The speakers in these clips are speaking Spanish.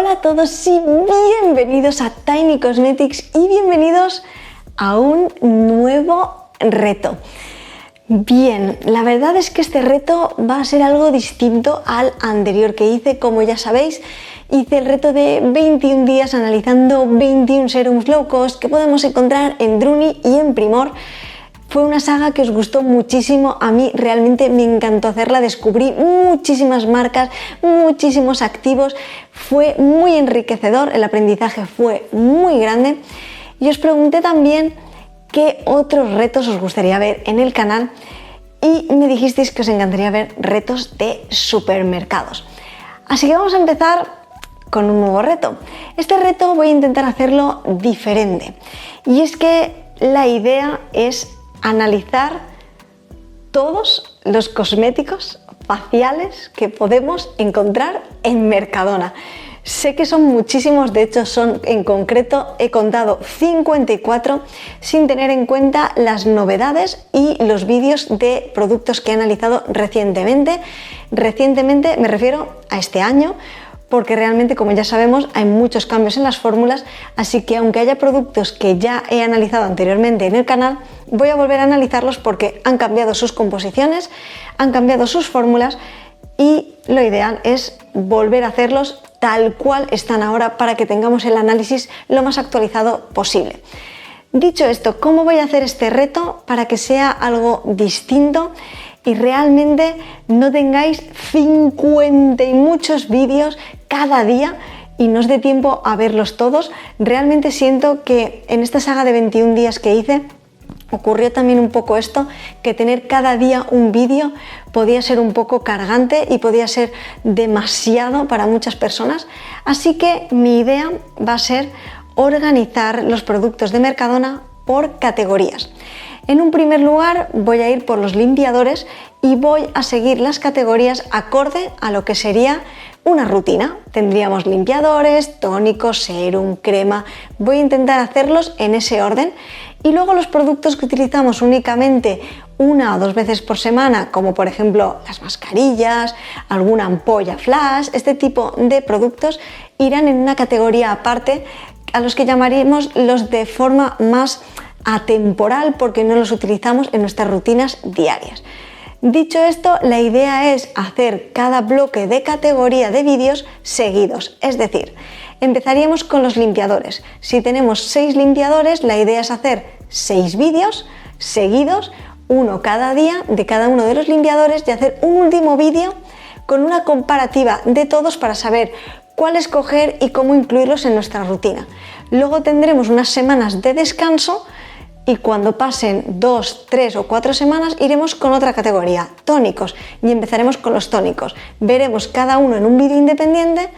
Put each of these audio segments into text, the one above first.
Hola a todos y bienvenidos a Tiny Cosmetics y bienvenidos a un nuevo reto. Bien, la verdad es que este reto va a ser algo distinto al anterior que hice. Como ya sabéis, hice el reto de 21 días analizando 21 serums low cost que podemos encontrar en Druni y en Primor. Fue una saga que os gustó muchísimo, a mí realmente me encantó hacerla, descubrí muchísimas marcas, muchísimos activos, fue muy enriquecedor, el aprendizaje fue muy grande y os pregunté también qué otros retos os gustaría ver en el canal y me dijisteis que os encantaría ver retos de supermercados. Así que vamos a empezar con un nuevo reto. Este reto voy a intentar hacerlo diferente y es que la idea es analizar todos los cosméticos faciales que podemos encontrar en Mercadona. Sé que son muchísimos, de hecho en concreto he contado 54 sin tener en cuenta las novedades y los vídeos de productos que he analizado recientemente. Recientemente me refiero a este año, porque realmente, como ya sabemos, hay muchos cambios en las fórmulas, así que aunque haya productos que ya he analizado anteriormente en el canal, voy a volver a analizarlos porque han cambiado sus composiciones, han cambiado sus fórmulas y lo ideal es volver a hacerlos tal cual están ahora para que tengamos el análisis lo más actualizado posible. Dicho esto, ¿cómo voy a hacer este reto para que sea algo distinto y realmente no tengáis 50 y muchos vídeos cada día y no os dé tiempo a verlos todos? Realmente siento que en esta saga de 21 días que hice ocurrió también un poco esto, que tener cada día un vídeo podía ser un poco cargante y podía ser demasiado para muchas personas, así que mi idea va a ser organizar los productos de Mercadona por categorías. En un primer lugar voy a ir por los limpiadores y voy a seguir las categorías acorde a lo que sería una rutina. Tendríamos limpiadores, tónicos, serum, crema. Voy a intentar hacerlos en ese orden y luego los productos que utilizamos únicamente una o dos veces por semana, como por ejemplo las mascarillas, alguna ampolla flash, este tipo de productos irán en una categoría aparte a los que llamaríamos los de forma más atemporal porque no los utilizamos en nuestras rutinas diarias. Dicho esto, la idea es hacer cada bloque de categoría de vídeos seguidos, es decir, empezaríamos con los limpiadores. Si tenemos 6 limpiadores, la idea es hacer 6 vídeos seguidos, uno cada día de cada uno de los limpiadores y hacer un último vídeo con una comparativa de todos para saber cuál escoger y cómo incluirlos en nuestra rutina. Luego tendremos unas semanas de descanso y cuando pasen 2, 3 o 4 semanas iremos con otra categoría, tónicos, y empezaremos con los tónicos. Veremos cada uno en un vídeo independiente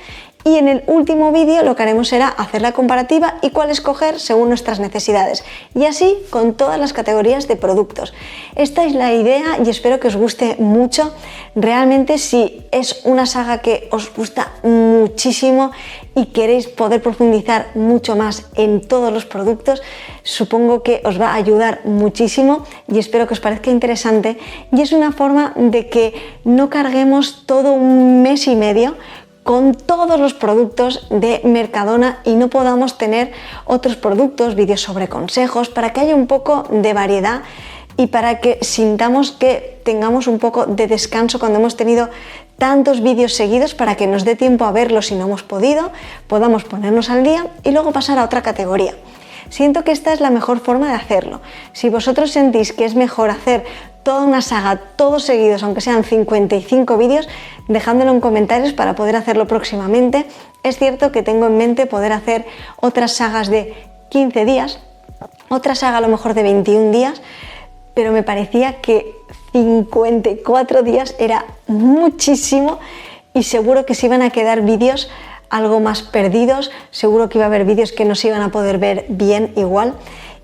y en el último vídeo lo que haremos será hacer la comparativa y cuál escoger según nuestras necesidades. Y así con todas las categorías de productos. Esta es la idea y espero que os guste mucho. Realmente si es una saga que os gusta muchísimo y queréis poder profundizar mucho más en todos los productos, supongo que os va a ayudar muchísimo y espero que os parezca interesante. Y es una forma de que no carguemos todo un mes y medio con todos los productos de Mercadona y no podamos tener otros productos, vídeos sobre consejos, para que haya un poco de variedad y para que sintamos que tengamos un poco de descanso cuando hemos tenido tantos vídeos seguidos, para que nos dé tiempo a verlos si no hemos podido, podamos ponernos al día y luego pasar a otra categoría. Siento que esta es la mejor forma de hacerlo. Si vosotros sentís que es mejor hacer toda una saga, todos seguidos, aunque sean 55 vídeos, dejádmelo en comentarios para poder hacerlo próximamente. Es cierto que tengo en mente poder hacer otras sagas de 15 días, otra saga a lo mejor de 21 días, pero me parecía que 54 días era muchísimo y seguro que se iban a quedar vídeos algo más perdidos, seguro que iba a haber vídeos que no se iban a poder ver bien igual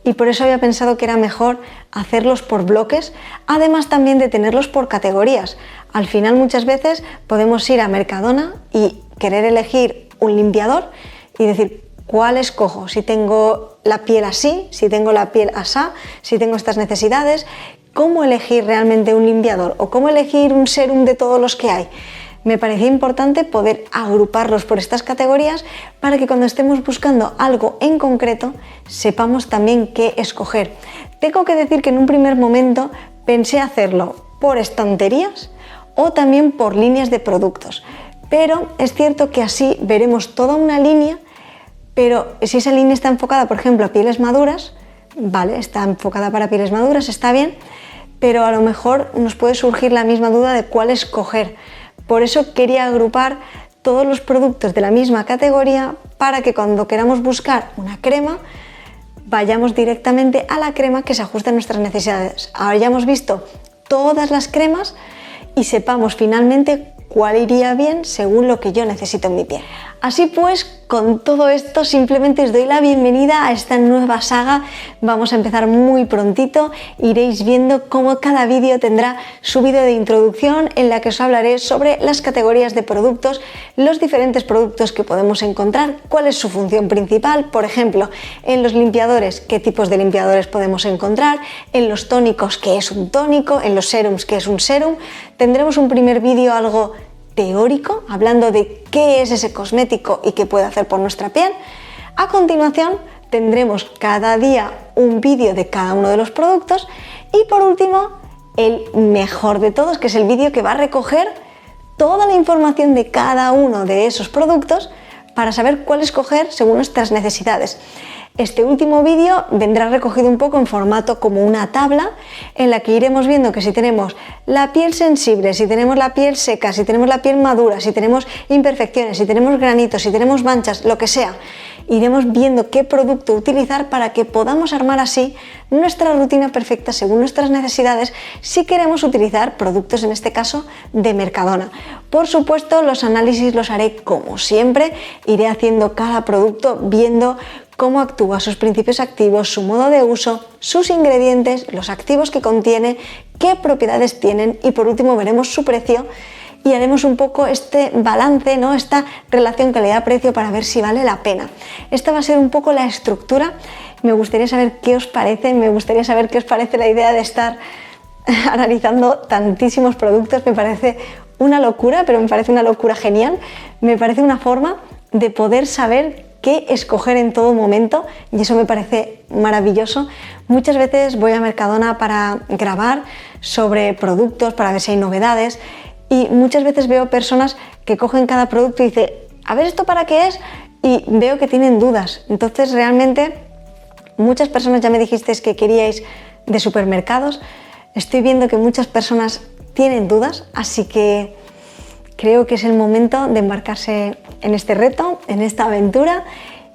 y por eso había pensado que era mejor hacerlos por bloques, además también de tenerlos por categorías. Al final muchas veces podemos ir a Mercadona y querer elegir un limpiador y decir ¿cuál escojo? Si tengo la piel así, si tengo la piel asá, si tengo estas necesidades, ¿cómo elegir realmente un limpiador? ¿O cómo elegir un serum de todos los que hay? me parecía importante poder agruparlos por estas categorías para que cuando estemos buscando algo en concreto sepamos también qué escoger. Tengo que decir que en un primer momento pensé hacerlo por estanterías o también por líneas de productos, pero es cierto que así veremos toda una línea, pero si esa línea está enfocada, por ejemplo, a pieles maduras, vale, está enfocada para pieles maduras, está bien, pero a lo mejor nos puede surgir la misma duda de cuál escoger. Por eso quería agrupar todos los productos de la misma categoría para que cuando queramos buscar una crema vayamos directamente a la crema que se ajuste a nuestras necesidades. Hayamos visto todas las cremas y sepamos finalmente cuál iría bien según lo que yo necesito en mi piel. Así pues, con todo esto simplemente os doy la bienvenida a esta nueva saga. Vamos a empezar muy prontito, iréis viendo cómo cada vídeo tendrá su vídeo de introducción en la que os hablaré sobre las categorías de productos, los diferentes productos que podemos encontrar, cuál es su función principal, por ejemplo, en los limpiadores, qué tipos de limpiadores podemos encontrar, en los tónicos, qué es un tónico, en los serums, qué es un serum. Tendremos un primer vídeo algo teórico, hablando de qué es ese cosmético y qué puede hacer por nuestra piel. A continuación tendremos cada día un vídeo de cada uno de los productos y por último el mejor de todos, que es el vídeo que va a recoger toda la información de cada uno de esos productos para saber cuál escoger según nuestras necesidades. Este último vídeo vendrá recogido un poco en formato como una tabla en la que iremos viendo que si tenemos la piel sensible, si tenemos la piel seca, si tenemos la piel madura, si tenemos imperfecciones, si tenemos granitos, si tenemos manchas, lo que sea, iremos viendo qué producto utilizar para que podamos armar así nuestra rutina perfecta según nuestras necesidades si queremos utilizar productos, en este caso, de Mercadona. Por supuesto, los análisis los haré como siempre, iré haciendo cada producto viendo cómo actúa, sus principios activos, su modo de uso, sus ingredientes, los activos que contiene, qué propiedades tienen y por último veremos su precio y haremos un poco este balance, ¿no? Esta relación calidad-precio para ver si vale la pena. Esta va a ser un poco la estructura. Me gustaría saber qué os parece, la idea de estar analizando tantísimos productos. Me parece una locura, pero me parece una locura genial. Me parece una forma de poder saber qué escoger en todo momento y eso me parece maravilloso. Muchas veces voy a Mercadona para grabar sobre productos, para ver si hay novedades y muchas veces veo personas que cogen cada producto y dicen, a ver, ¿esto para qué es? Y veo que tienen dudas. Entonces realmente muchas personas ya me dijisteis que queríais de supermercados. Estoy viendo que muchas personas tienen dudas, así que creo que es el momento de embarcarse en este reto, en esta aventura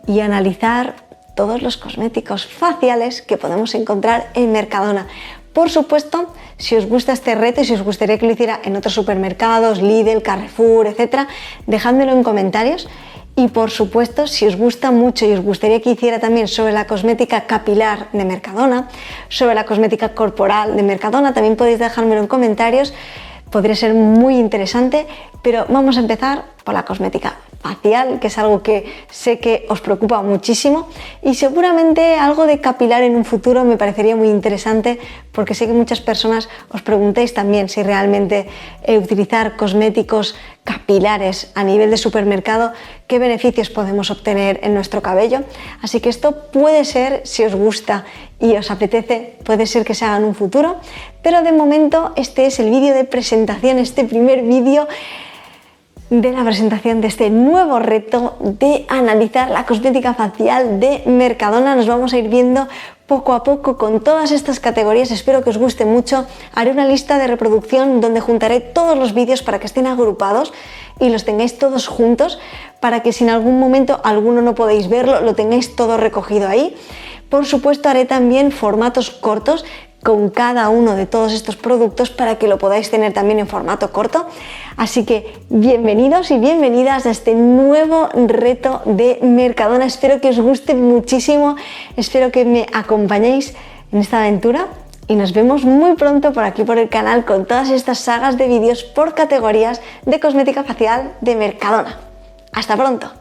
y analizar todos los cosméticos faciales que podemos encontrar en Mercadona. Por supuesto, si os gusta este reto y si os gustaría que lo hiciera en otros supermercados, Lidl, Carrefour, etc., dejádmelo en comentarios. Y por supuesto, si os gusta mucho y os gustaría que hiciera también sobre la cosmética capilar de Mercadona, sobre la cosmética corporal de Mercadona, también podéis dejármelo en comentarios. Podría ser muy interesante, pero vamos a empezar por la cosmética facial, que es algo que sé que os preocupa muchísimo y seguramente algo de capilar en un futuro me parecería muy interesante porque sé que muchas personas os preguntáis también si realmente utilizar cosméticos capilares a nivel de supermercado, qué beneficios podemos obtener en nuestro cabello. Así que esto puede ser, si os gusta y os apetece, puede ser que se haga en un futuro, pero de momento este es el vídeo de presentación, este primer vídeo de la presentación de este nuevo reto de analizar la cosmética facial de Mercadona. Nos vamos a ir viendo poco a poco con todas estas categorías, espero que os guste mucho. Haré una lista de reproducción donde juntaré todos los vídeos para que estén agrupados y los tengáis todos juntos, para que si en algún momento alguno no podéis verlo, lo tengáis todo recogido ahí. Por supuesto, haré también formatos cortos con cada uno de todos estos productos para que lo podáis tener también en formato corto. Así que bienvenidos y bienvenidas a este nuevo reto de Mercadona. Espero que os guste muchísimo, espero que me acompañéis en esta aventura y nos vemos muy pronto por aquí por el canal con todas estas sagas de vídeos por categorías de cosmética facial de Mercadona. ¡Hasta pronto!